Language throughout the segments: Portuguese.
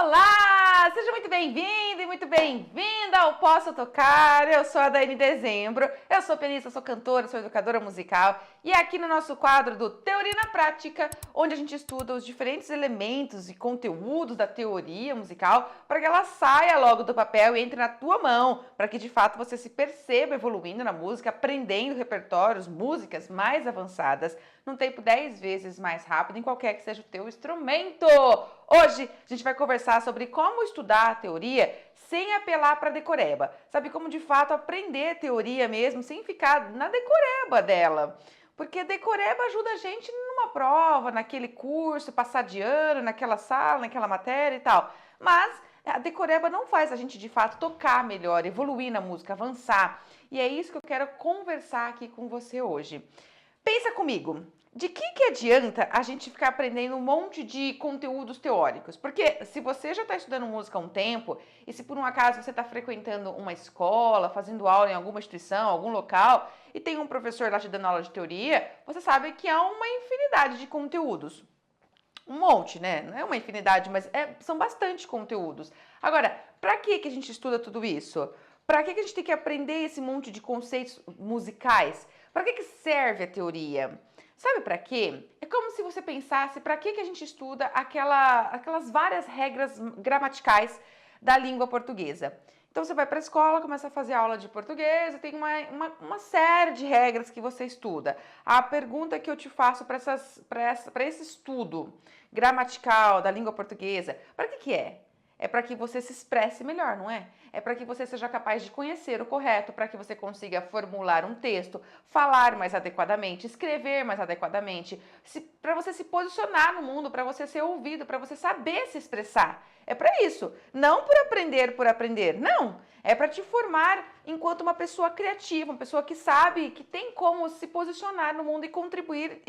Olá! Seja muito bem-vindo e muito bem-vinda ao Posso Tocar. Eu sou a Daiane Dezembro, eu sou pianista, sou cantora, sou educadora musical e aqui no nosso quadro do Teoria na Prática, onde a gente estuda os diferentes elementos e conteúdos da teoria musical para que ela saia logo do papel e entre na tua mão, para que de fato você se perceba evoluindo na música, aprendendo repertórios, músicas mais avançadas, num tempo 10 vezes mais rápido em qualquer que seja o teu instrumento. Hoje a gente vai conversar sobre como estudar a teoria sem apelar para a decoreba. Sabe, como de fato aprender teoria mesmo sem ficar na decoreba dela. Porque a decoreba ajuda a gente numa prova, naquele curso, passar de ano, naquela sala, naquela matéria e tal. Mas a decoreba não faz a gente de fato tocar melhor, evoluir na música, avançar. E é isso que eu quero conversar aqui com você hoje. Pensa comigo, de que adianta a gente ficar aprendendo um monte de conteúdos teóricos? Porque se você já está estudando música há um tempo, e se por um acaso você está frequentando uma escola, fazendo aula em alguma instituição, algum local, e tem um professor lá te dando aula de teoria, você sabe que há uma infinidade de conteúdos. Um monte, né? Não é uma infinidade, mas são bastante conteúdos. Agora, para que a gente estuda tudo isso? Para que a gente tem que aprender esse monte de conceitos musicais? Para que serve a teoria? Sabe para quê? É como se você pensasse para que a gente estuda aquelas várias regras gramaticais da língua portuguesa. Então você vai para a escola, começa a fazer aula de português e tem uma série de regras que você estuda. A pergunta que eu te faço para esse estudo gramatical da língua portuguesa, para que é? É para que você se expresse melhor, não é? É para que você seja capaz de conhecer o correto, para que você consiga formular um texto, falar mais adequadamente, escrever mais adequadamente, para você se posicionar no mundo, para você ser ouvido, para você saber se expressar. É para isso, não por aprender, não. É para te formar enquanto uma pessoa criativa, uma pessoa que sabe, que tem como se posicionar no mundo e contribuir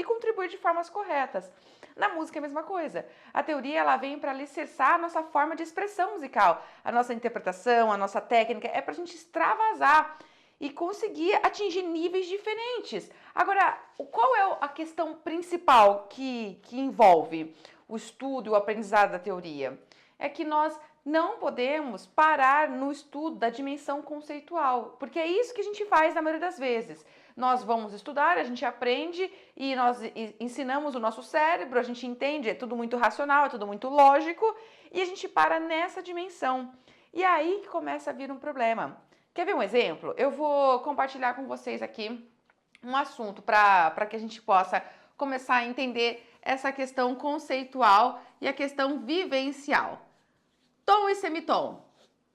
de formas corretas. Na música é a mesma coisa. A teoria ela vem para alicerçar a nossa forma de expressão musical, a nossa interpretação, a nossa técnica, é para a gente extravasar e conseguir atingir níveis diferentes. Agora, qual é a questão principal que envolve o estudo e o aprendizado da teoria? É que nós não podemos parar no estudo da dimensão conceitual, porque é isso que a gente faz na maioria das vezes. Nós vamos estudar, a gente aprende e nós ensinamos o nosso cérebro, a gente entende, é tudo muito racional, é tudo muito lógico, e a gente para nessa dimensão. E é aí que começa a vir um problema. Quer ver um exemplo? Eu vou compartilhar com vocês aqui um assunto para que a gente possa começar a entender essa questão conceitual e a questão vivencial. Tom e semitom,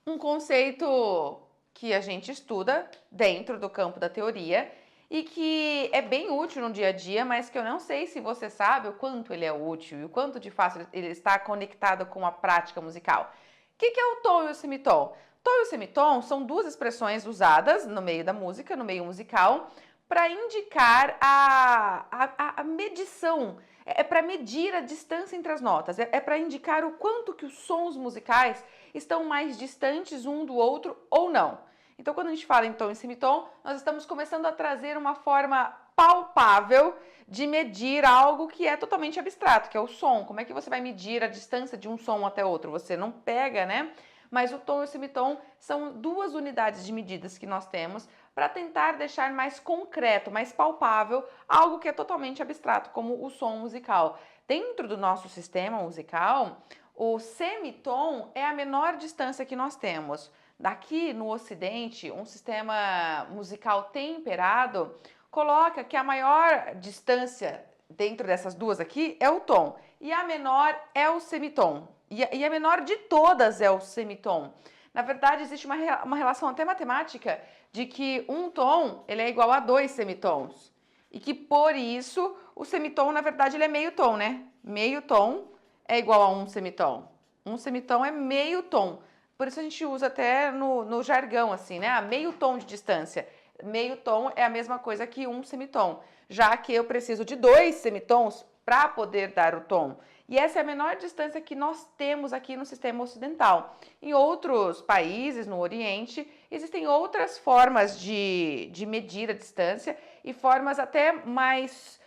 um conceito que a gente estuda dentro do campo da teoria e que é bem útil no dia a dia, mas que eu não sei se você sabe o quanto ele é útil e o quanto de fato ele está conectado com a prática musical. O que é o tom e o semitom? Tom e o semitom são duas expressões usadas no meio da música, no meio musical, para indicar a medição. É para medir a distância entre as notas, é para indicar o quanto que os sons musicais estão mais distantes um do outro ou não. Então, quando a gente fala em tom e semitom, nós estamos começando a trazer uma forma palpável de medir algo que é totalmente abstrato, que é o som. Como é que você vai medir a distância de um som até outro? Você não pega, né? Mas o tom e o semitom são duas unidades de medidas que nós temos para tentar deixar mais concreto, mais palpável, algo que é totalmente abstrato, como o som musical. Dentro do nosso sistema musical, o semitom é a menor distância que nós temos. Daqui no Ocidente, um sistema musical temperado coloca que a maior distância dentro dessas duas aqui é o tom e a menor é o semitom. E a menor de todas é o semitom. Na verdade, existe uma relação até matemática de que um tom ele é igual a 2 semitons. E que por isso o semitom, na verdade, ele é meio tom, né? Meio tom é igual a um semitom. Um semitom é meio tom. Por isso a gente usa até no jargão, assim, né? Meio tom de distância. Meio tom é a mesma coisa que um semitom, já que eu preciso de 2 semitons para poder dar o tom. E essa é a menor distância que nós temos aqui no sistema ocidental. Em outros países, no Oriente, existem outras formas de medir a distância e formas até mais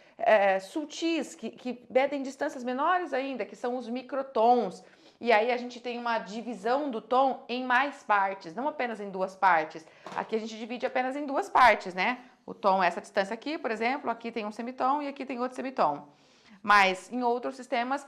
sutis, que medem distâncias menores ainda, que são os microtons. E aí a gente tem uma divisão do tom em mais partes, não apenas em duas partes. Aqui a gente divide apenas em duas partes, né? O tom é essa distância aqui, por exemplo, aqui tem um semitom e aqui tem outro semitom. Mas em outros sistemas,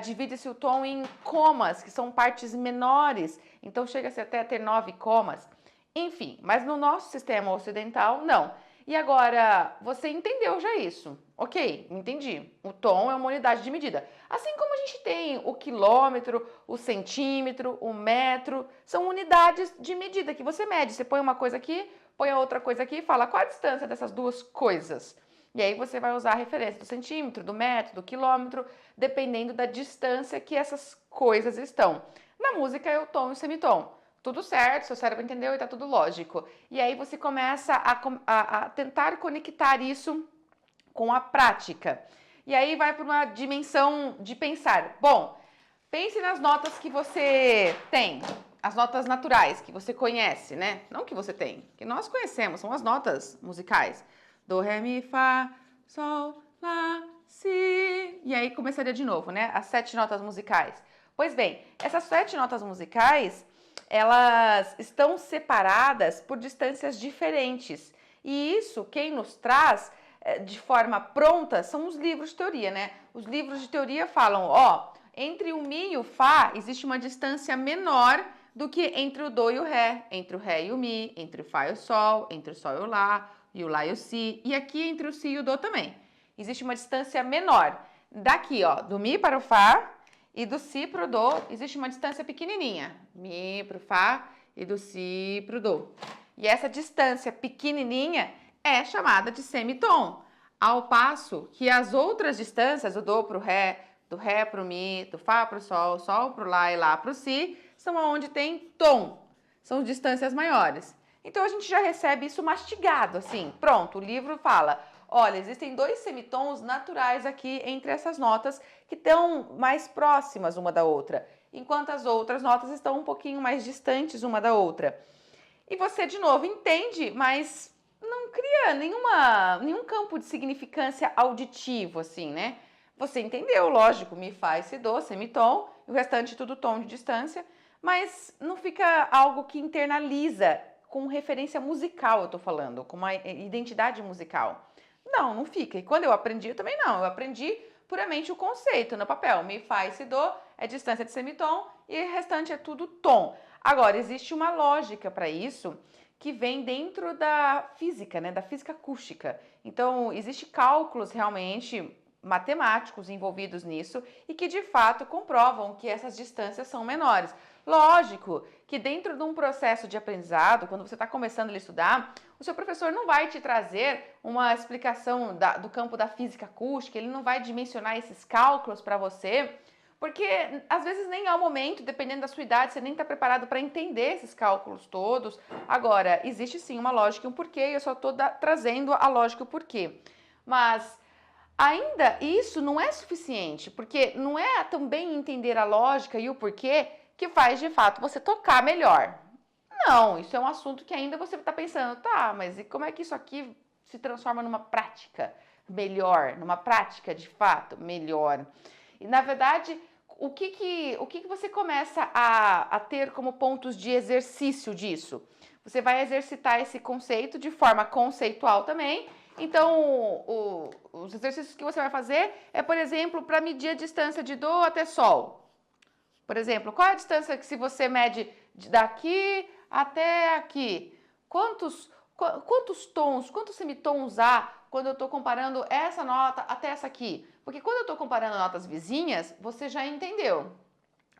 divide-se o tom em comas, que são partes menores. Então chega-se até a ter 9 comas. Enfim, mas no nosso sistema ocidental, não. E agora, você entendeu já isso? Ok, entendi. O tom é uma unidade de medida. Assim como a gente tem o quilômetro, o centímetro, o metro, são unidades de medida que você mede. Você põe uma coisa aqui, põe a outra coisa aqui e fala qual a distância dessas duas coisas. E aí você vai usar a referência do centímetro, do metro, do quilômetro, dependendo da distância que essas coisas estão. Na música é o tom e o semitom. Tudo certo, seu cérebro entendeu e tá tudo lógico. E aí você começa a tentar conectar isso com a prática. E aí vai para uma dimensão de pensar. Bom, pense nas notas que você tem, as notas naturais que você conhece, né? Não que você tem, que nós conhecemos, são as notas musicais. Do, ré, mi, fá, sol, lá, si. E aí começaria de novo, né? As 7 notas musicais. Pois bem, essas 7 notas musicais, elas estão separadas por distâncias diferentes. E isso, quem nos traz de forma pronta, são os livros de teoria, né? Os livros de teoria falam, ó, entre o mi e o fá existe uma distância menor do que entre o do e o ré, entre o ré e o mi, entre o fá e o sol, entre o sol e o lá e o si, e aqui entre o si e o do também. Existe uma distância menor. Daqui, ó, do mi para o fá e do si para o do, existe uma distância pequenininha. Mi para o fá e do si para o do. E essa distância pequenininha é chamada de semitom. Ao passo que as outras distâncias, o do para o ré, do ré para o mi, do fá para o sol para o lá e lá para o si, são onde tem tom. São distâncias maiores. Então a gente já recebe isso mastigado, assim. Pronto, o livro fala, olha, existem 2 semitons naturais aqui entre essas notas que estão mais próximas uma da outra, enquanto as outras notas estão um pouquinho mais distantes uma da outra. E você, de novo, entende, mas não cria nenhum campo de significância auditivo, assim, né? Você entendeu, lógico, mi, fá e si, do, semitom, e o restante tudo tom de distância, mas não fica algo que internaliza com referência musical, eu tô falando, com uma identidade musical. Não, não fica. E quando eu aprendi, eu também não. Eu aprendi puramente o conceito no papel. Mi, fá e si, do é distância de semitom e o restante é tudo tom. Agora, existe uma lógica para isso que vem dentro da física, né, da física acústica. Então, existem cálculos realmente matemáticos envolvidos nisso e que de fato comprovam que essas distâncias são menores. Lógico que dentro de um processo de aprendizado, quando você está começando a estudar, o seu professor não vai te trazer uma explicação do campo da física acústica, ele não vai dimensionar esses cálculos para você, porque às vezes nem é o momento, dependendo da sua idade, você nem está preparado para entender esses cálculos todos. Agora, existe sim uma lógica e um porquê, e eu só estou trazendo a lógica e o porquê. Mas ainda isso não é suficiente, porque não é também entender a lógica e o porquê que faz de fato você tocar melhor. Não, isso é um assunto que ainda você está pensando, tá, mas e como é que isso aqui se transforma numa prática melhor, numa prática de fato melhor? E na verdade, o que você começa a ter como pontos de exercício disso? Você vai exercitar esse conceito de forma conceitual também. Então, os exercícios que você vai fazer é, por exemplo, para medir a distância de do até sol. Por exemplo, qual é a distância que se você mede daqui até aqui? Quantos tons, quantos semitons há quando eu estou comparando essa nota até essa aqui? Porque quando eu estou comparando notas vizinhas, você já entendeu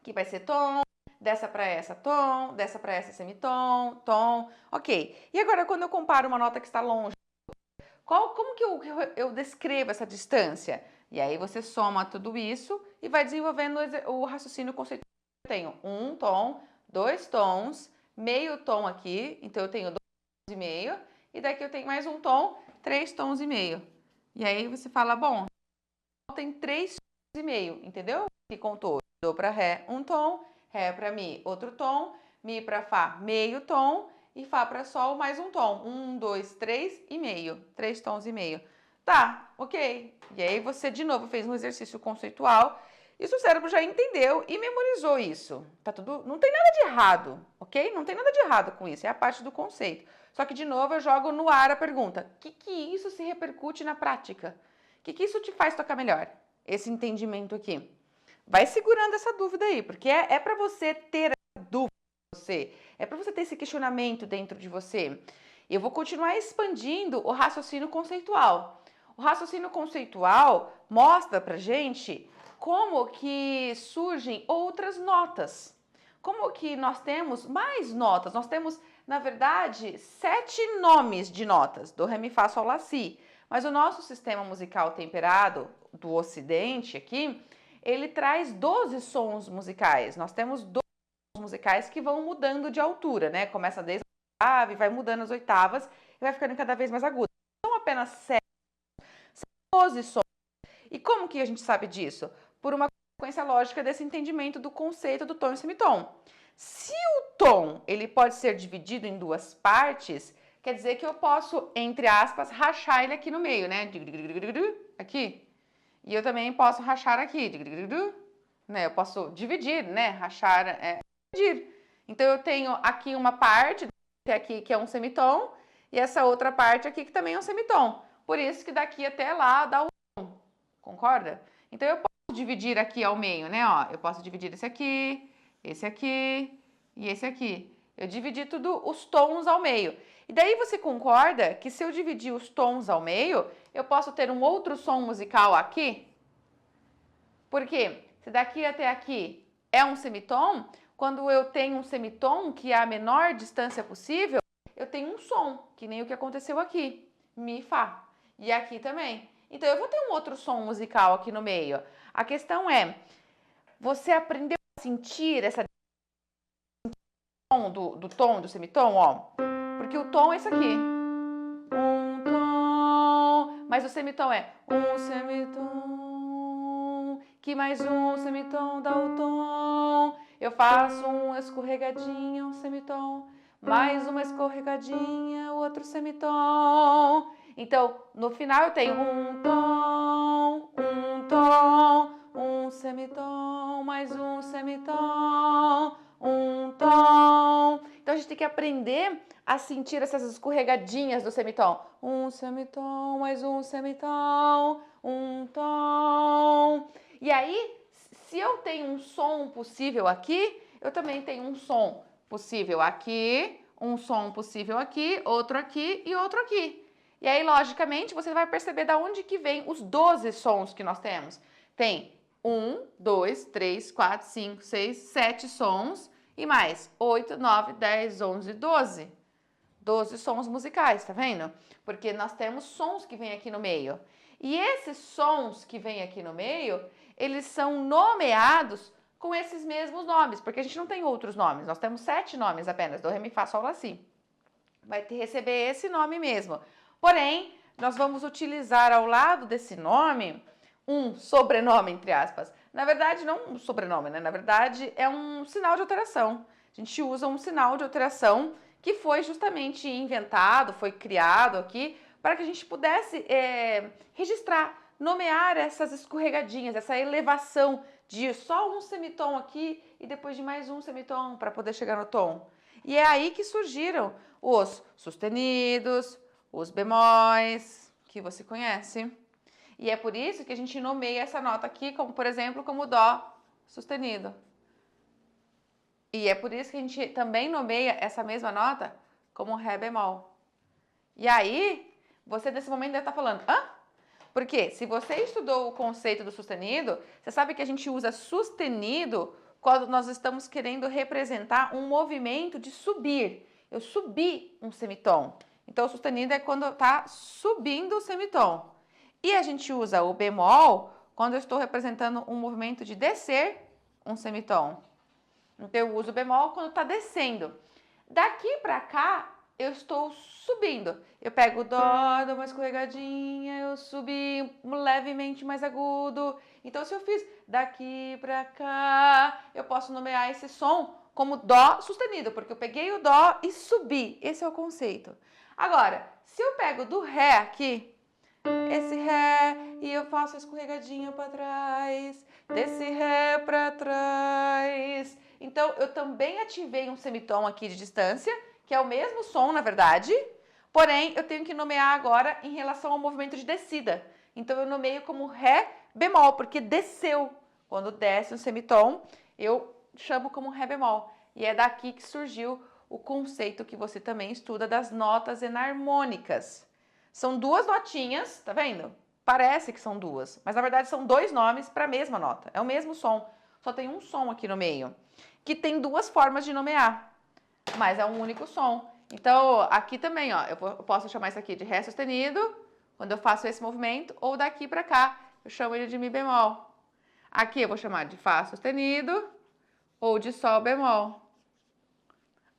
que vai ser tom, dessa para essa semitom, tom, ok. E agora quando eu comparo uma nota que está longe, como que eu descrevo essa distância? E aí você soma tudo isso e vai desenvolvendo o raciocínio conceitual. Eu tenho um tom, 2 tons, meio tom aqui, então eu tenho 2 tons e meio, e daqui eu tenho mais um tom, 3 tons e meio. E aí você fala, bom, tem 3 tons e meio, entendeu? Que contou do para ré um tom, ré para mi outro tom, mi para fá meio tom e fá para sol mais um tom. 1, 2, 3 e meio, 3 tons e meio. Tá, ok. E aí você de novo fez um exercício conceitual Isso o cérebro já entendeu e memorizou isso. Tá tudo, não tem nada de errado, ok? Não tem nada de errado com isso, é a parte do conceito. Só que, de novo, eu jogo no ar a pergunta: o que isso se repercute na prática? O que isso te faz tocar melhor? Esse entendimento aqui. Vai segurando essa dúvida aí, porque é para você ter essa dúvida em você, é para você ter esse questionamento dentro de você. Eu vou continuar expandindo o raciocínio conceitual. O raciocínio conceitual mostra pra gente como que surgem outras notas. Como que nós temos mais notas? Nós temos, na verdade, 7 nomes de notas, do, ré, mi, fá, sol, lá, si. Mas o nosso sistema musical temperado do Ocidente aqui, ele traz 12 sons musicais. Nós temos 12 sons musicais que vão mudando de altura, né? Começa desde a oitava e vai mudando as oitavas e vai ficando cada vez mais agudo. São apenas 7, são 12 sons. E como que a gente sabe disso? Por uma consequência lógica desse entendimento do conceito do tom e semitom. Se o tom ele pode ser dividido em 2 partes, quer dizer que eu posso, entre aspas, rachar ele aqui no meio, né? Aqui. E eu também posso rachar aqui. Né? Eu posso dividir, né? Rachar é dividir. Então eu tenho aqui uma parte aqui que é um semitom e essa outra parte aqui que também é um semitom. Por isso que daqui até lá dá o tom. Concorda? Então eu posso dividir aqui ao meio, né? Ó, eu posso dividir esse aqui e esse aqui. Eu dividi tudo os tons ao meio. E daí você concorda que se eu dividir os tons ao meio, eu posso ter um outro som musical aqui? Por quê? Se daqui até aqui é um semitom, quando eu tenho um semitom, que é a menor distância possível, eu tenho um som, que nem o que aconteceu aqui, mi, fá. E aqui também. Então eu vou ter um outro som musical aqui no meio. A questão é, você aprendeu a sentir essa do tom, do semitom, ó? Porque o tom é esse aqui. Um tom, mas o semitom é um semitom, que mais um semitom dá o tom. Eu faço um escorregadinha, um semitom, mais uma escorregadinha, outro semitom. Então, no final eu tenho um tom, um semitom, mais um semitom, um tom. Então a gente tem que aprender a sentir essas escorregadinhas do semitom. Um semitom, mais um semitom, um tom. E aí, se eu tenho um som possível aqui, eu também tenho um som possível aqui, um som possível aqui, outro aqui e outro aqui. E aí, logicamente, você vai perceber da onde que vem os 12 sons que nós temos. Tem 1, 2, 3, 4, 5, 6, 7 sons e mais 8, 9, 10, 11, 12. 12 sons musicais, tá vendo? Porque nós temos sons que vêm aqui no meio. E esses sons que vêm aqui no meio, eles são nomeados com esses mesmos nomes, porque a gente não tem outros nomes. Nós temos 7 nomes apenas, do, ré, mi, fá, sol, lá, si. Vai receber esse nome mesmo. Porém, nós vamos utilizar ao lado desse nome um sobrenome, entre aspas. Na verdade, não um sobrenome, né? Na verdade, é um sinal de alteração. A gente usa um sinal de alteração que foi justamente inventado, foi criado aqui, para que a gente pudesse registrar, nomear essas escorregadinhas, essa elevação de só um semitom aqui e depois de mais um semitom para poder chegar no tom. E é aí que surgiram os sustenidos, os bemóis, que você conhece. E é por isso que a gente nomeia essa nota aqui, como por exemplo, como dó sustenido. E é por isso que a gente também nomeia essa mesma nota como ré bemol. E aí, você nesse momento deve estar falando, hã? Porque se você estudou o conceito do sustenido, você sabe que a gente usa sustenido quando nós estamos querendo representar um movimento de subir. Eu subi um semitom. Então, o sustenido é quando está subindo o semitom. E a gente usa o bemol quando eu estou representando um movimento de descer um semitom. Então, eu uso o bemol quando está descendo. Daqui para cá, eu estou subindo. Eu pego o dó, dou uma escorregadinha, eu subi levemente mais agudo. Então, se eu fiz daqui para cá, eu posso nomear esse som como dó sustenido, porque eu peguei o dó e subi. Esse é o conceito. Agora, se eu pego do ré aqui, esse Ré, e eu faço a escorregadinha para trás, desse Ré para trás. Então, eu também ativei um semitom aqui de distância, que é o mesmo som, na verdade, porém, eu tenho que nomear agora em relação ao movimento de descida. Então, eu nomeio como Ré bemol, porque desceu. Quando desce um semitom, eu chamo como Ré bemol. E é daqui que surgiu o conceito que você também estuda das notas enarmônicas. São duas notinhas, tá vendo? Parece que são duas, mas na verdade são dois nomes para a mesma nota. É o mesmo som, só tem um som aqui no meio, que tem duas formas de nomear, mas é um único som. Então, aqui também, ó, eu posso chamar isso aqui de Ré sustenido, quando eu faço esse movimento, ou daqui para cá, eu chamo ele de Mi bemol. Aqui eu vou chamar de Fá sustenido ou de Sol bemol.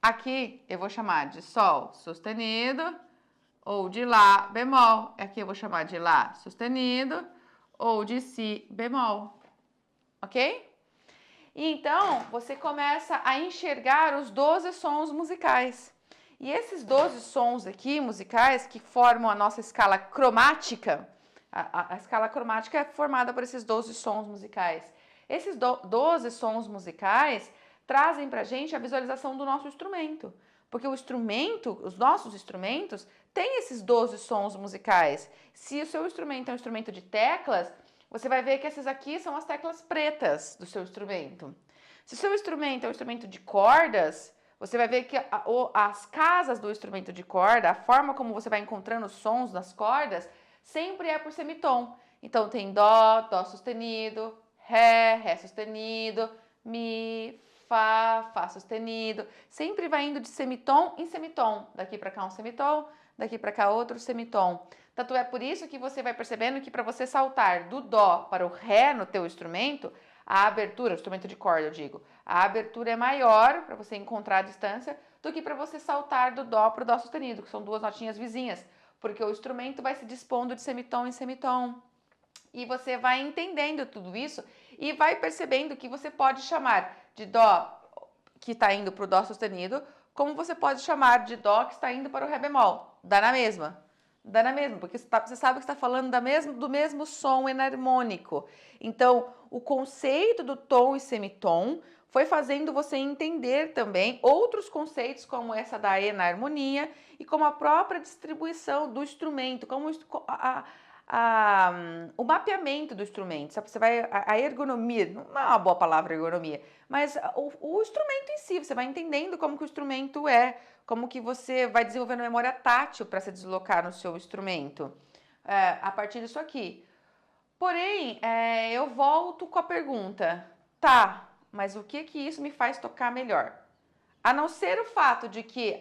Aqui eu vou chamar de Sol sustenido ou de Lá bemol. Aqui eu vou chamar de Lá sustenido ou de Si bemol. Ok? E então, você começa a enxergar os 12 sons musicais. E esses 12 sons aqui, musicais, que formam a nossa escala cromática, a escala cromática é formada por esses 12 sons musicais. Esses 12 sons musicais trazem pra gente a visualização do nosso instrumento. Porque o instrumento, os nossos instrumentos, têm esses 12 sons musicais. Se o seu instrumento é um instrumento de teclas, você vai ver que essas aqui são as teclas pretas do seu instrumento. Se o seu instrumento é um instrumento de cordas, você vai ver que as casas do instrumento de corda, a forma como você vai encontrando os sons nas cordas, sempre é por semitom. Então tem Dó, Dó sustenido, Ré, Ré sustenido, Mi, Fá, Fá sustenido. Sempre vai indo de semitom em semitom. Daqui para cá um semitom, daqui para cá outro semitom. Tanto é por isso que você vai percebendo que para você saltar do Dó para o Ré no teu instrumento, a abertura, instrumento de corda eu digo, a abertura é maior para você encontrar a distância do que para você saltar do Dó para o Dó sustenido, que são duas notinhas vizinhas, porque o instrumento vai se dispondo de semitom em semitom. E você vai entendendo tudo isso e vai percebendo que você pode chamar de Dó que está indo para o Dó sustenido, como você pode chamar de Dó que está indo para o Ré bemol. Dá na mesma. Dá na mesma, porque você sabe que está falando do mesmo som enarmônico. Então, o conceito do tom e semitom foi fazendo você entender também outros conceitos, como essa da enarmonia e como a própria distribuição do instrumento, como o mapeamento do instrumento. Sabe? Você vai, a ergonomia, não é uma boa palavra ergonomia, mas o instrumento em si, você vai entendendo como que o instrumento é, como que você vai desenvolvendo memória tátil para se deslocar no seu instrumento, a partir disso aqui. Porém, eu volto com a pergunta, tá, mas o que isso me faz tocar melhor? A não ser o fato de que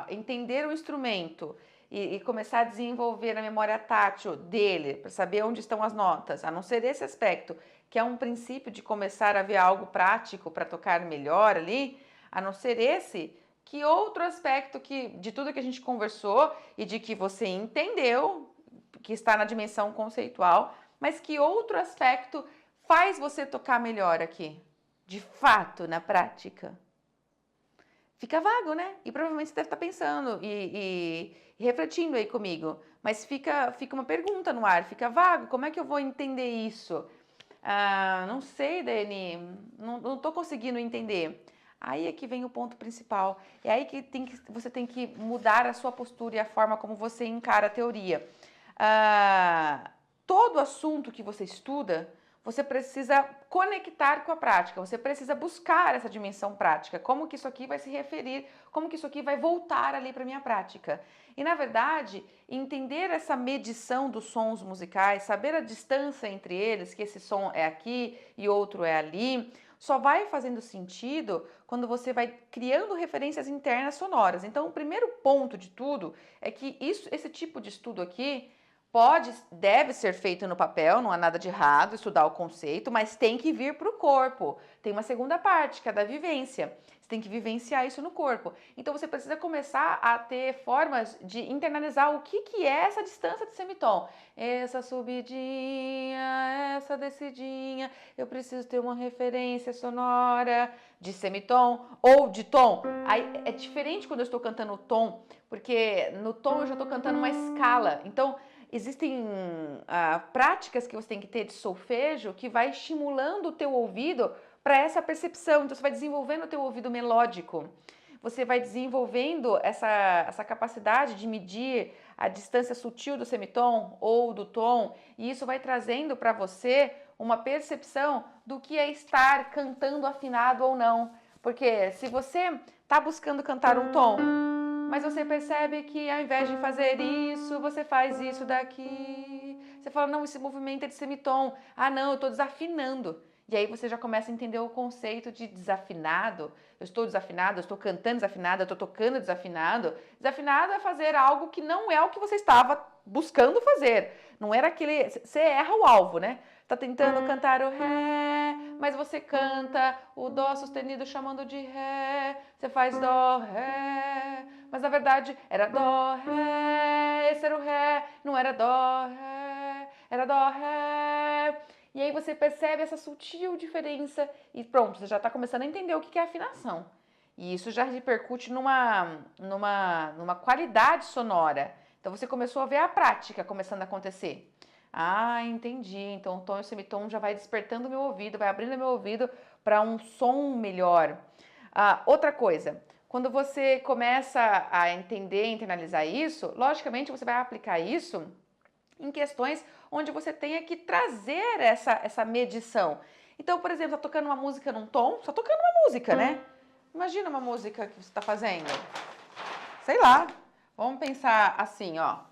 entender o instrumento e começar a desenvolver a memória tátil dele, para saber onde estão as notas, a não ser esse aspecto, que é um princípio de começar a ver algo prático para tocar melhor ali, a não ser esse, que outro aspecto de tudo que a gente conversou e de que você entendeu, que está na dimensão conceitual, mas que outro aspecto faz você tocar melhor aqui, de fato, na prática? Fica vago, né? E provavelmente você deve estar pensando e refletindo aí comigo. Mas fica uma pergunta no ar, fica vago. Como é que eu vou entender isso? Não sei, Dani, não estou conseguindo entender. Aí é que vem o ponto principal. É aí que você tem que mudar a sua postura e a forma como você encara a teoria. Todo assunto que você estuda, você precisa conectar com a prática, você precisa buscar essa dimensão prática, como que isso aqui vai se referir, como que isso aqui vai voltar ali para a minha prática. E na verdade, entender essa medição dos sons musicais, saber a distância entre eles, que esse som é aqui e outro é ali, só vai fazendo sentido quando você vai criando referências internas sonoras. Então, o primeiro ponto de tudo é que esse tipo de estudo aqui deve ser feito no papel, não há nada de errado estudar o conceito, mas tem que vir para o corpo. Tem uma segunda parte, que é da vivência. Você tem que vivenciar isso no corpo. Então você precisa começar a ter formas de internalizar o que é essa distância de semitom. Essa subidinha, essa descidinha, eu preciso ter uma referência sonora de semitom ou de tom. Aí é diferente quando eu estou cantando o tom, porque no tom eu já estou cantando uma escala. Então, existem práticas que você tem que ter de solfejo que vai estimulando o teu ouvido para essa percepção. Então, você vai desenvolvendo o teu ouvido melódico. Você vai desenvolvendo essa capacidade de medir a distância sutil do semitom ou do tom, e isso vai trazendo para você uma percepção do que é estar cantando afinado ou não. Porque se você está buscando cantar um tom, mas você percebe que ao invés de fazer isso, você faz isso daqui. Você fala, não, esse movimento é de semitom. Ah, não, eu estou desafinando. E aí você já começa a entender o conceito de desafinado. Eu estou desafinado, eu estou cantando desafinado, eu estou tocando desafinado. Desafinado é fazer algo que não é o que você estava buscando fazer. Não era aquele... Você erra o alvo, né? Tá tentando cantar o ré, mas você canta o dó sustenido chamando de ré. Você faz dó, ré, mas na verdade era dó, ré. Esse era o ré, não era dó, ré, era dó, ré. E aí você percebe essa sutil diferença e pronto, você já está começando a entender o que é afinação. E isso já repercute numa qualidade sonora. Então você começou a ver a prática começando a acontecer. Ah, entendi. Então o tom e o semitom já vai despertando o meu ouvido, vai abrindo o meu ouvido para um som melhor. Outra coisa, quando você começa a entender, internalizar isso, logicamente você vai aplicar isso em questões onde você tenha que trazer essa medição. Então, por exemplo, tá tocando uma música num tom, só tocando uma música, né? Imagina uma música que você está fazendo. Sei lá, vamos pensar assim, ó.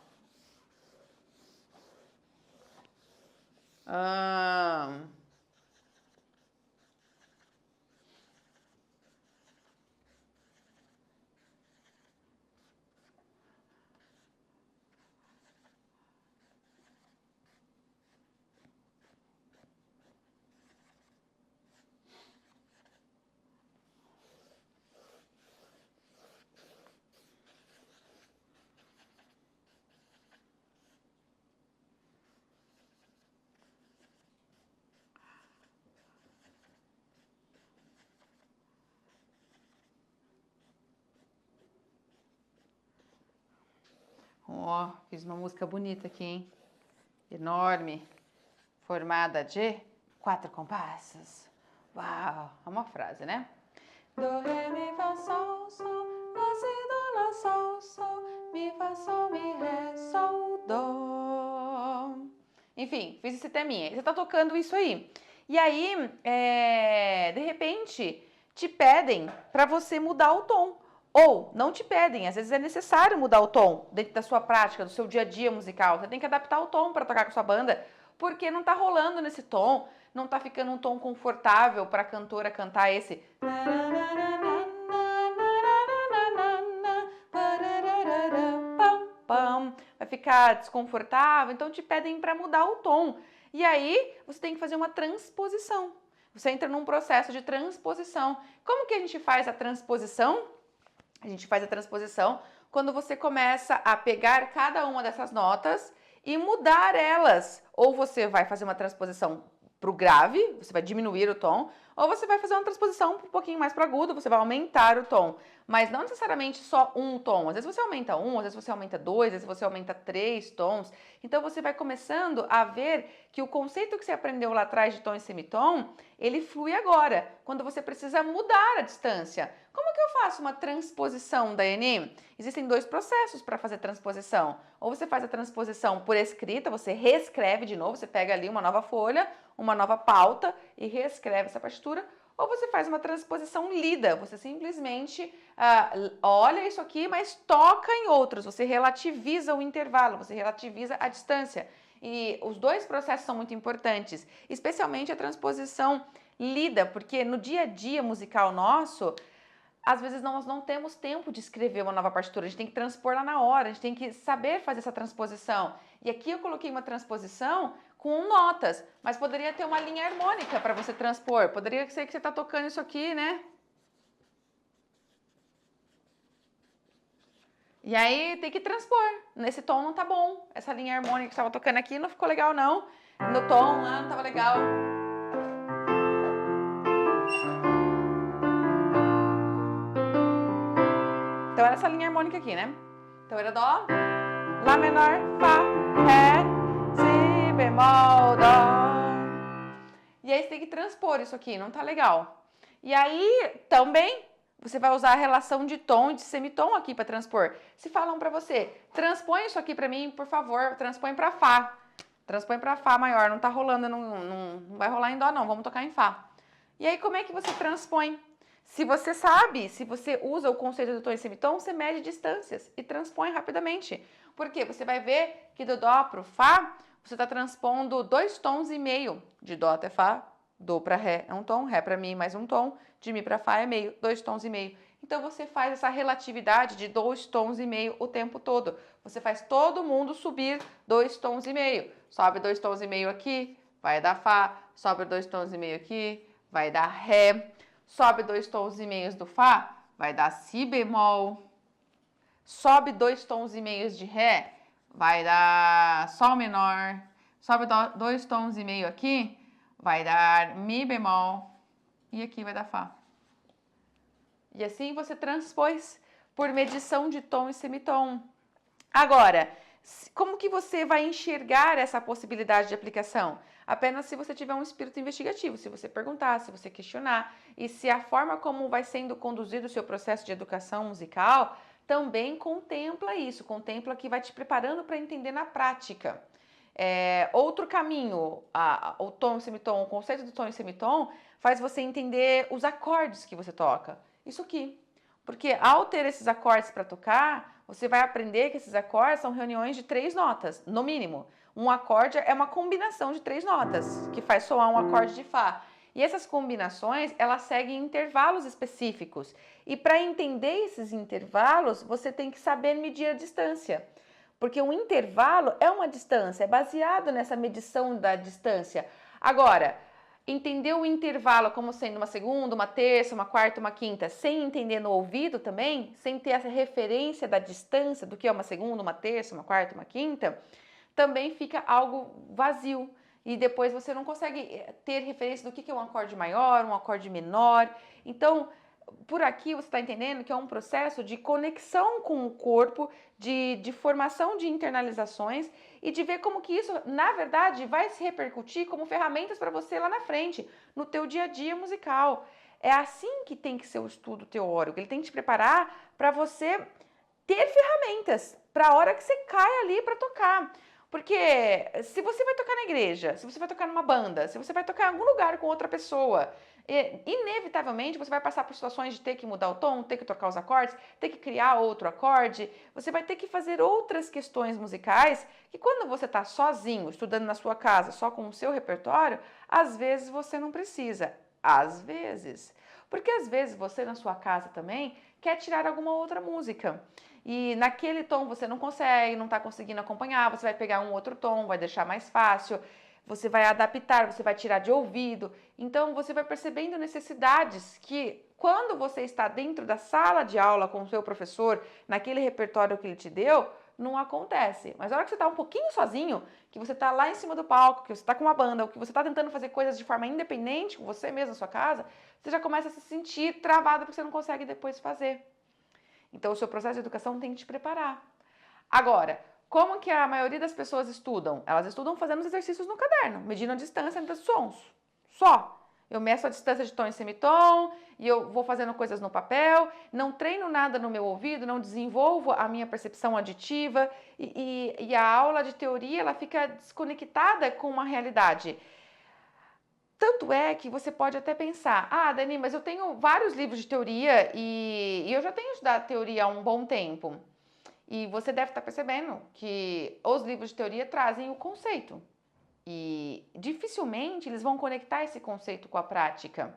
Ó, fiz uma música bonita aqui, hein? Enorme, formada de 4 compassos. Uau, é uma frase, né? Do, ré, mi, fá, sol, sol, lá, si, do, lá, sol, sol, mi, fá, sol, mi, ré, sol, do. Enfim, fiz esse teminha. Você tá tocando isso aí. E aí, de repente, te pedem para você mudar o tom. Ou não te pedem, às vezes é necessário mudar o tom dentro da sua prática, do seu dia a dia musical. Você tem que adaptar o tom para tocar com a sua banda, porque não tá rolando nesse tom, não tá ficando um tom confortável para a cantora cantar esse. Vai ficar desconfortável, então te pedem para mudar o tom. E aí você tem que fazer uma transposição. Você entra num processo de transposição. Como que a gente faz a transposição? A gente faz a transposição quando você começa a pegar cada uma dessas notas e mudar elas. Ou você vai fazer uma transposição para o grave, você vai diminuir o tom, ou você vai fazer uma transposição um pouquinho mais para agudo, você vai aumentar o tom. Mas não necessariamente só um tom. Às vezes você aumenta um, às vezes você aumenta dois, às vezes você aumenta 3 tons. Então você vai começando a ver que o conceito que você aprendeu lá atrás de tom e semitom, ele flui agora, quando você precisa mudar a distância. Como que eu faço uma transposição da ENI? Existem 2 processos para fazer transposição. Ou você faz a transposição por escrita, você reescreve de novo, você pega ali uma nova folha, uma nova pauta e reescreve essa partitura, ou você faz uma transposição lida, você simplesmente olha isso aqui, mas toca em outros, você relativiza o intervalo, você relativiza a distância. E os 2 processos são muito importantes, especialmente a transposição lida, porque no dia a dia musical nosso, às vezes nós não temos tempo de escrever uma nova partitura, a gente tem que transpor lá na hora, a gente tem que saber fazer essa transposição. E aqui eu coloquei uma transposição com notas, mas poderia ter uma linha harmônica para você transpor, poderia ser que você está tocando isso aqui, né? E aí tem que transpor, nesse tom não tá bom, essa linha harmônica que estava tocando aqui não ficou legal não, no tom lá não estava legal. Então era essa linha harmônica aqui, né? Então era dó, lá menor, fá, ré, bemol, dó. E aí você tem que transpor isso aqui, não tá legal. E aí também você vai usar a relação de tom e de semitom aqui para transpor. Se falam para você, transpõe isso aqui para mim, por favor, transpõe para Fá. Transpõe para Fá maior, não tá rolando, não vai rolar em Dó não, vamos tocar em Fá. E aí como é que você transpõe? Se você sabe, se você usa o conceito do tom e semitom, você mede distâncias e transpõe rapidamente. Por quê? Você vai ver que do Dó para o Fá, você está transpondo 2,5 tons de Dó até Fá. Do para Ré é um tom, Ré para Mi mais um tom, de Mi para Fá é meio, 2,5 tons. Então você faz essa relatividade de 2,5 tons o tempo todo. Você faz todo mundo subir 2,5 tons. Sobe 2,5 tons aqui, vai dar Fá. Sobe 2,5 tons aqui, vai dar Ré. Sobe 2,5 tons do Fá, vai dar Si bemol. Sobe 2,5 tons de Ré, vai dar Sol menor. Sobe 2,5 tons aqui, vai dar Mi bemol. E aqui vai dar Fá. E assim você transpôs por medição de tom e semitom. Agora, como que você vai enxergar essa possibilidade de aplicação? Apenas se você tiver um espírito investigativo, se você perguntar, se você questionar, e se a forma como vai sendo conduzido o seu processo de educação musical também contempla isso, contempla que vai te preparando para entender na prática. Outro caminho, o tom e semitom, o conceito do tom e semitom faz você entender os acordes que você toca. Isso aqui. Porque ao ter esses acordes para tocar, você vai aprender que esses acordes são reuniões de 3 notas, no mínimo. Um acorde é uma combinação de 3 notas, que faz soar um acorde de Fá. E essas combinações, elas seguem intervalos específicos. E para entender esses intervalos, você tem que saber medir a distância. Porque um intervalo é uma distância, é baseado nessa medição da distância. Agora, entender o intervalo como sendo uma segunda, uma terça, uma quarta, uma quinta, sem entender no ouvido também, sem ter essa referência da distância do que é uma segunda, uma terça, uma quarta, uma quinta, também fica algo vazio. E depois você não consegue ter referência do que é um acorde maior, um acorde menor. Então, por aqui você está entendendo que é um processo de conexão com o corpo, de formação de internalizações e de ver como que isso, na verdade, vai se repercutir como ferramentas para você lá na frente, no teu dia a dia musical. É assim que tem que ser o estudo teórico, ele tem que te preparar para você ter ferramentas para a hora que você cai ali para tocar. Porque se você vai tocar na igreja, se você vai tocar numa banda, se você vai tocar em algum lugar com outra pessoa, inevitavelmente você vai passar por situações de ter que mudar o tom, ter que trocar os acordes, ter que criar outro acorde. Você vai ter que fazer outras questões musicais que quando você está sozinho, estudando na sua casa, só com o seu repertório, às vezes você não precisa. Às vezes. Porque às vezes você na sua casa também quer tirar alguma outra música. E naquele tom você não consegue, não está conseguindo acompanhar, você vai pegar um outro tom, vai deixar mais fácil, você vai adaptar, você vai tirar de ouvido. Então você vai percebendo necessidades que quando você está dentro da sala de aula com o seu professor, naquele repertório que ele te deu, não acontece. Mas na hora que você está um pouquinho sozinho, que você está lá em cima do palco, que você está com uma banda, ou que você está tentando fazer coisas de forma independente, com você mesmo na sua casa, você já começa a se sentir travado porque você não consegue depois fazer. Então, o seu processo de educação tem que te preparar. Agora, como que a maioria das pessoas estudam? Elas estudam fazendo os exercícios no caderno, medindo a distância entre os sons. Só. Eu meço a distância de tom e semitom, e eu vou fazendo coisas no papel, não treino nada no meu ouvido, não desenvolvo a minha percepção aditiva, e a aula de teoria ela fica desconectada com a realidade. Tanto é que você pode até pensar, Dani, mas eu tenho vários livros de teoria e eu já tenho estudado teoria há um bom tempo. E você deve estar percebendo que os livros de teoria trazem o conceito. E dificilmente eles vão conectar esse conceito com a prática.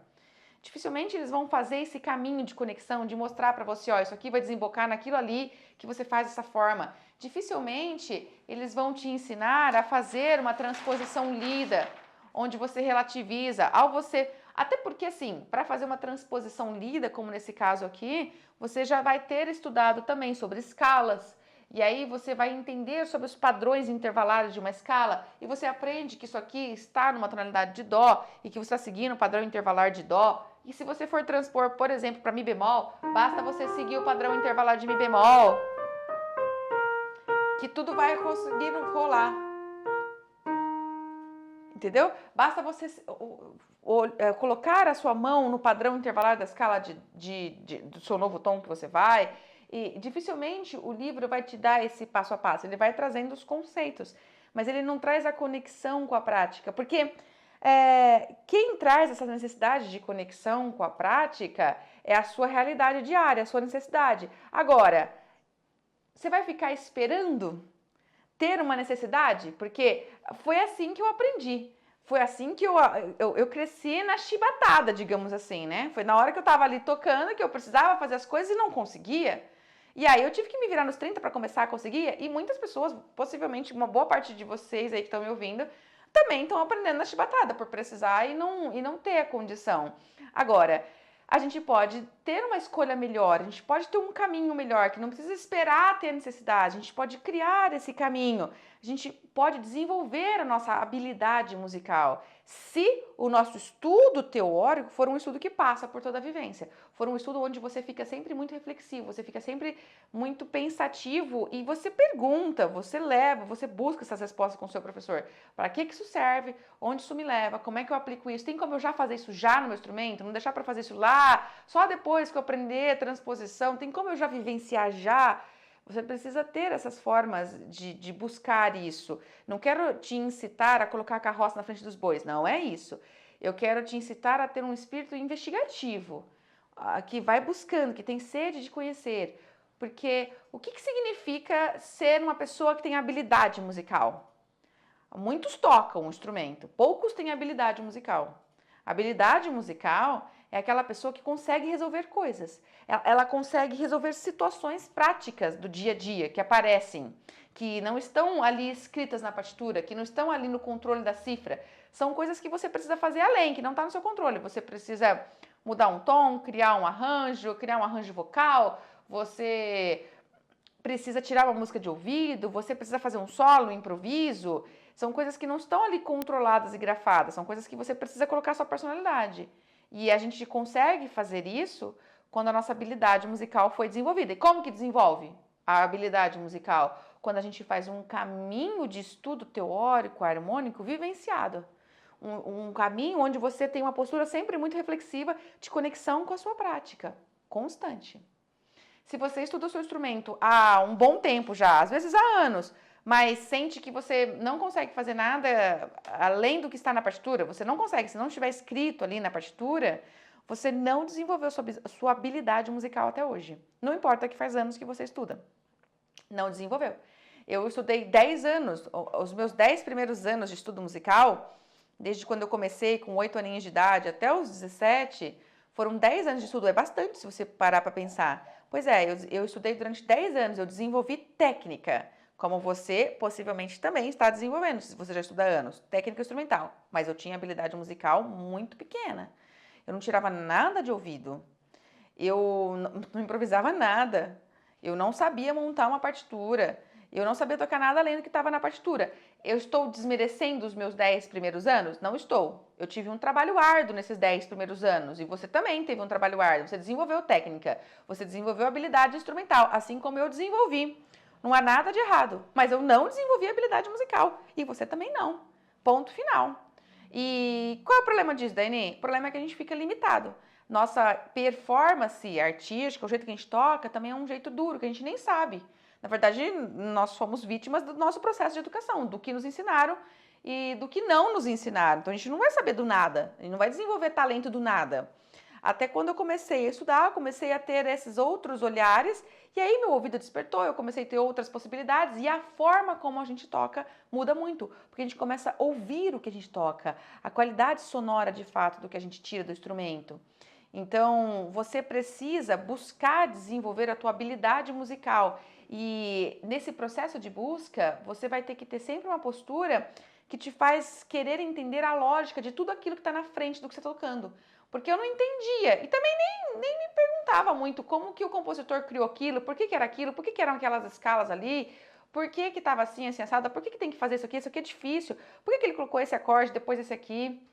Dificilmente eles vão fazer esse caminho de conexão, de mostrar para você, isso aqui vai desembocar naquilo ali que você faz dessa forma. Dificilmente eles vão te ensinar a fazer uma transposição lida, onde você relativiza, até porque assim, para fazer uma transposição lida, como nesse caso aqui, você já vai ter estudado também sobre escalas, e aí você vai entender sobre os padrões intervalares de uma escala, e você aprende que isso aqui está numa tonalidade de dó, e que você está seguindo o padrão intervalar de dó, e se você for transpor, por exemplo, para mi bemol, basta você seguir o padrão intervalar de mi bemol, que tudo vai conseguir rolar. entendeu? Basta você colocar a sua mão no padrão intervalar da escala do seu novo tom que você vai, e dificilmente o livro vai te dar esse passo a passo, ele vai trazendo os conceitos, mas ele não traz a conexão com a prática, porque quem traz essa necessidade de conexão com a prática é a sua realidade diária, a sua necessidade. Agora, você vai ficar esperando ter uma necessidade? Porque foi assim que eu aprendi. Foi assim que eu cresci na chibatada, digamos assim, né? Foi na hora que eu tava ali tocando que eu precisava fazer as coisas e não conseguia. E aí eu tive que me virar nos 30 para começar a conseguir. E muitas pessoas, possivelmente uma boa parte de vocês aí que estão me ouvindo, também estão aprendendo na chibatada por precisar e não ter a condição. Agora, a gente pode ter uma escolha melhor, a gente pode ter um caminho melhor, que não precisa esperar ter necessidade, a gente pode criar esse caminho, a gente pode desenvolver a nossa habilidade musical. Se o nosso estudo teórico for um estudo que passa por toda a vivência, for um estudo onde você fica sempre muito reflexivo, você fica sempre muito pensativo e você pergunta, você leva, você busca essas respostas com o seu professor. Para que isso serve? Onde isso me leva? Como é que eu aplico isso? Tem como eu já fazer isso já no meu instrumento? Não deixar para fazer isso lá, só depois que eu aprender a transposição? Tem como eu já vivenciar já? Você precisa ter essas formas de buscar isso. Não quero te incitar a colocar a carroça na frente dos bois, não é isso. Eu quero te incitar a ter um espírito investigativo, que vai buscando, que tem sede de conhecer. Porque o que significa ser uma pessoa que tem habilidade musical? Muitos tocam um instrumento, poucos têm habilidade musical. Habilidade musical é aquela pessoa que consegue resolver coisas. Ela consegue resolver situações práticas do dia a dia que aparecem, que não estão ali escritas na partitura, que não estão ali no controle da cifra. São coisas que você precisa fazer além, que não está no seu controle. Você precisa mudar um tom, criar um arranjo vocal, você precisa tirar uma música de ouvido, você precisa fazer um solo, um improviso. São coisas que não estão ali controladas e grafadas, são coisas que você precisa colocar sua personalidade. E a gente consegue fazer isso quando a nossa habilidade musical foi desenvolvida. E como que desenvolve a habilidade musical? Quando a gente faz um caminho de estudo teórico, harmônico, vivenciado. Um caminho onde você tem uma postura sempre muito reflexiva de conexão com a sua prática, constante. Se você estuda o seu instrumento há um bom tempo já, às vezes há anos, mas sente que você não consegue fazer nada além do que está na partitura, você não consegue, se não estiver escrito ali na partitura, você não desenvolveu a sua habilidade musical até hoje. Não importa que faz anos que você estuda, não desenvolveu. Eu estudei 10 anos, os meus 10 primeiros anos de estudo musical, desde quando eu comecei com 8 aninhos de idade até os 17, foram 10 anos de estudo, é bastante se você parar para pensar. Pois é, eu estudei durante 10 anos, eu desenvolvi técnica, como você possivelmente também está desenvolvendo, se você já estuda há anos, técnica instrumental. Mas eu tinha habilidade musical muito pequena. Eu não tirava nada de ouvido, eu não improvisava nada, eu não sabia montar uma partitura, eu não sabia tocar nada além do que estava na partitura. Eu estou desmerecendo os meus 10 primeiros anos? Não estou. Eu tive um trabalho árduo nesses 10 primeiros anos e você também teve um trabalho árduo. Você desenvolveu técnica, você desenvolveu habilidade instrumental, assim como eu desenvolvi. Não há nada de errado, mas eu não desenvolvi habilidade musical e você também não. Ponto final. E qual é o problema disso, Dani? O problema é que a gente fica limitado. Nossa performance artística, o jeito que a gente toca, também é um jeito duro, que a gente nem sabe. Na verdade, nós somos vítimas do nosso processo de educação, do que nos ensinaram e do que não nos ensinaram. Então, a gente não vai saber do nada, a gente não vai desenvolver talento do nada. Até quando eu comecei a estudar, comecei a ter esses outros olhares e aí meu ouvido despertou, eu comecei a ter outras possibilidades e a forma como a gente toca muda muito, porque a gente começa a ouvir o que a gente toca, a qualidade sonora de fato do que a gente tira do instrumento. Então, você precisa buscar desenvolver a tua habilidade musical e nesse processo de busca, você vai ter que ter sempre uma postura que te faz querer entender a lógica de tudo aquilo que está na frente do que você está tocando. Porque eu não entendia e também nem me perguntava muito como que o compositor criou aquilo, por que era aquilo, por que eram aquelas escalas ali, por que estava assim, assim, assado, por que tem que fazer isso aqui é difícil, por que ele colocou esse acorde depois esse aqui.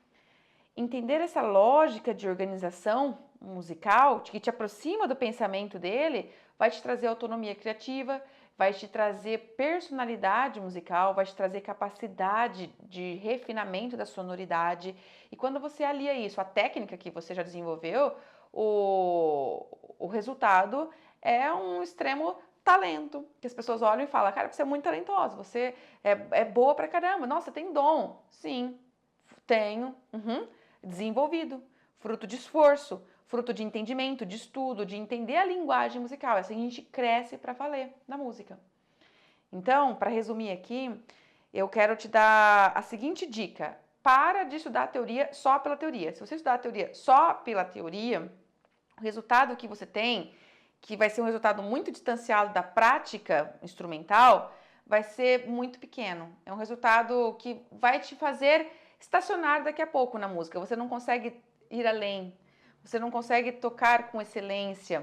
Entender essa lógica de organização musical, que te aproxima do pensamento dele, vai te trazer autonomia criativa, vai te trazer personalidade musical, vai te trazer capacidade de refinamento da sonoridade. E quando você alia isso à técnica que você já desenvolveu, o resultado é um extremo talento. Que as pessoas olham e falam, cara, você é muito talentosa, você é boa pra caramba, nossa, tem dom. Sim, tenho. Desenvolvido, fruto de esforço, fruto de entendimento, de estudo, de entender a linguagem musical. É assim que a gente cresce para valer na música. Então, para resumir aqui, eu quero te dar a seguinte dica. Para de estudar a teoria só pela teoria. Se você estudar a teoria só pela teoria, o resultado que você tem, que vai ser um resultado muito distanciado da prática instrumental, vai ser muito pequeno. É um resultado que vai te fazer estacionar daqui a pouco na música. Você não consegue ir além, você não consegue tocar com excelência.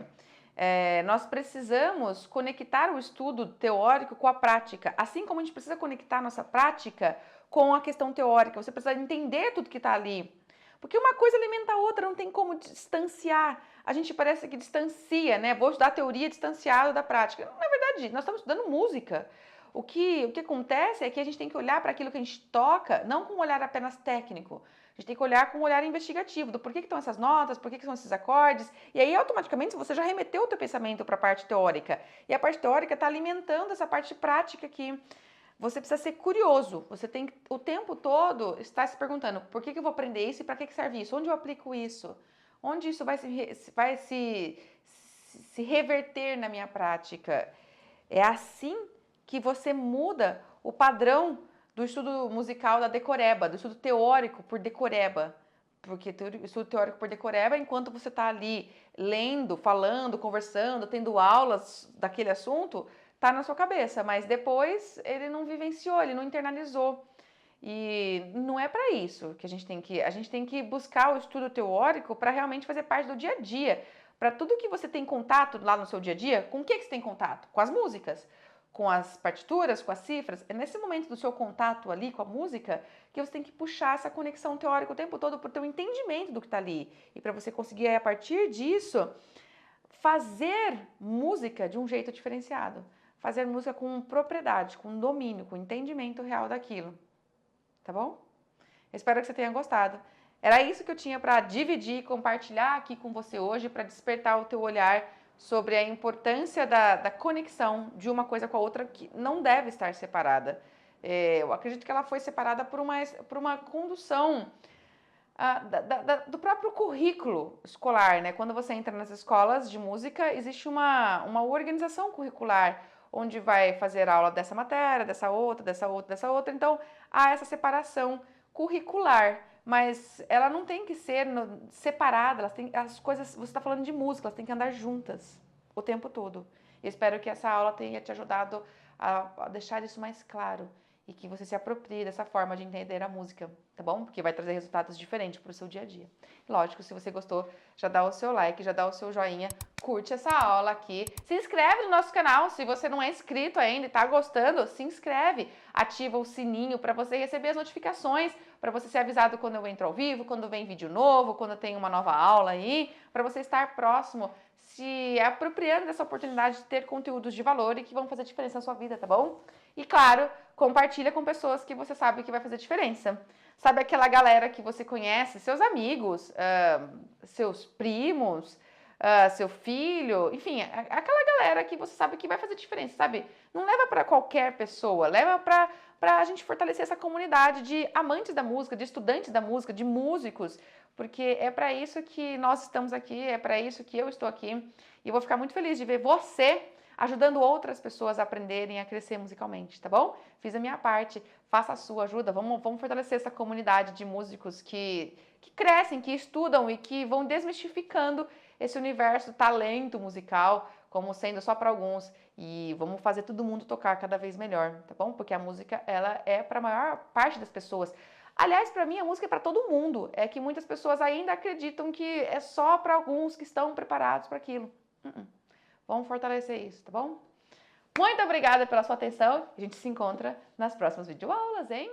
Nós precisamos conectar o estudo teórico com a prática, assim como a gente precisa conectar nossa prática com a questão teórica. Você precisa entender tudo que está ali. Porque uma coisa alimenta a outra, não tem como distanciar. A gente parece que distancia, né? Vou estudar a teoria distanciada da prática. Na verdade, nós estamos estudando música. O que acontece é que a gente tem que olhar para aquilo que a gente toca, não com um olhar apenas técnico. A gente tem que olhar com um olhar investigativo, do porquê que estão essas notas, por que são esses acordes. E aí, automaticamente, você já remeteu o teu pensamento para a parte teórica. E a parte teórica está alimentando essa parte prática aqui. Você precisa ser curioso, você tem que o tempo todo estar se perguntando por que eu vou aprender isso e para que serve isso, onde eu aplico isso, onde isso vai se reverter na minha prática. É assim que você muda o padrão do estudo musical da decoreba, do estudo teórico por decoreba. Porque o estudo teórico por decoreba, enquanto você está ali lendo, falando, conversando, tendo aulas daquele assunto, tá na sua cabeça, mas depois ele não vivenciou, ele não internalizou. E não é para isso que a gente tem que buscar o estudo teórico para realmente fazer parte do dia a dia. Para tudo que você tem contato lá no seu dia a dia, com o que você tem contato? Com as músicas, com as partituras, com as cifras. É nesse momento do seu contato ali com a música que você tem que puxar essa conexão teórica o tempo todo para o teu entendimento do que está ali. E para você conseguir, a partir disso, fazer música de um jeito diferenciado. Fazer música com propriedade, com domínio, com entendimento real daquilo. Tá bom? Eu espero que você tenha gostado. Era isso que eu tinha para dividir e compartilhar aqui com você hoje, para despertar o teu olhar sobre a importância da conexão de uma coisa com a outra que não deve estar separada. Eu acredito que ela foi separada por uma condução do próprio currículo escolar, né? Quando você entra nas escolas de música, existe uma organização curricular, onde vai fazer aula dessa matéria, dessa outra, dessa outra, dessa outra. Então, há essa separação curricular, mas ela não tem que ser separada, as coisas, você está falando de música, elas têm que andar juntas o tempo todo. Eu espero que essa aula tenha te ajudado a deixar isso mais claro e que você se aproprie dessa forma de entender a música, tá bom? Porque vai trazer resultados diferentes para o seu dia a dia. Lógico, se você gostou, já dá o seu like, já dá o seu joinha, curte essa aula aqui, se inscreve no nosso canal, se você não é inscrito ainda e tá gostando, se inscreve, ativa o sininho para você receber as notificações, para você ser avisado quando eu entro ao vivo, quando vem vídeo novo, quando tem uma nova aula aí, para você estar próximo, se apropriando dessa oportunidade de ter conteúdos de valor e que vão fazer diferença na sua vida, tá bom? E claro, compartilha com pessoas que você sabe que vai fazer diferença. Sabe aquela galera que você conhece, seus amigos, seus primos, seu filho, enfim, aquela galera que você sabe que vai fazer diferença, sabe? Não leva para qualquer pessoa, leva para a gente fortalecer essa comunidade de amantes da música, de estudantes da música, de músicos, porque é para isso que nós estamos aqui, é para isso que eu estou aqui. E eu vou ficar muito feliz de ver você ajudando outras pessoas a aprenderem a crescer musicalmente, tá bom? Fiz a minha parte, faça a sua ajuda, vamos fortalecer essa comunidade de músicos que crescem, que estudam e que vão desmistificando esse universo talento musical como sendo só para alguns e vamos fazer todo mundo tocar cada vez melhor, tá bom? Porque a música, ela é para a maior parte das pessoas. Aliás, para mim a música é para todo mundo. É que muitas pessoas ainda acreditam que é só para alguns que estão preparados para aquilo. Vamos fortalecer isso, tá bom? Muito obrigada pela sua atenção. A gente se encontra nas próximas videoaulas, hein?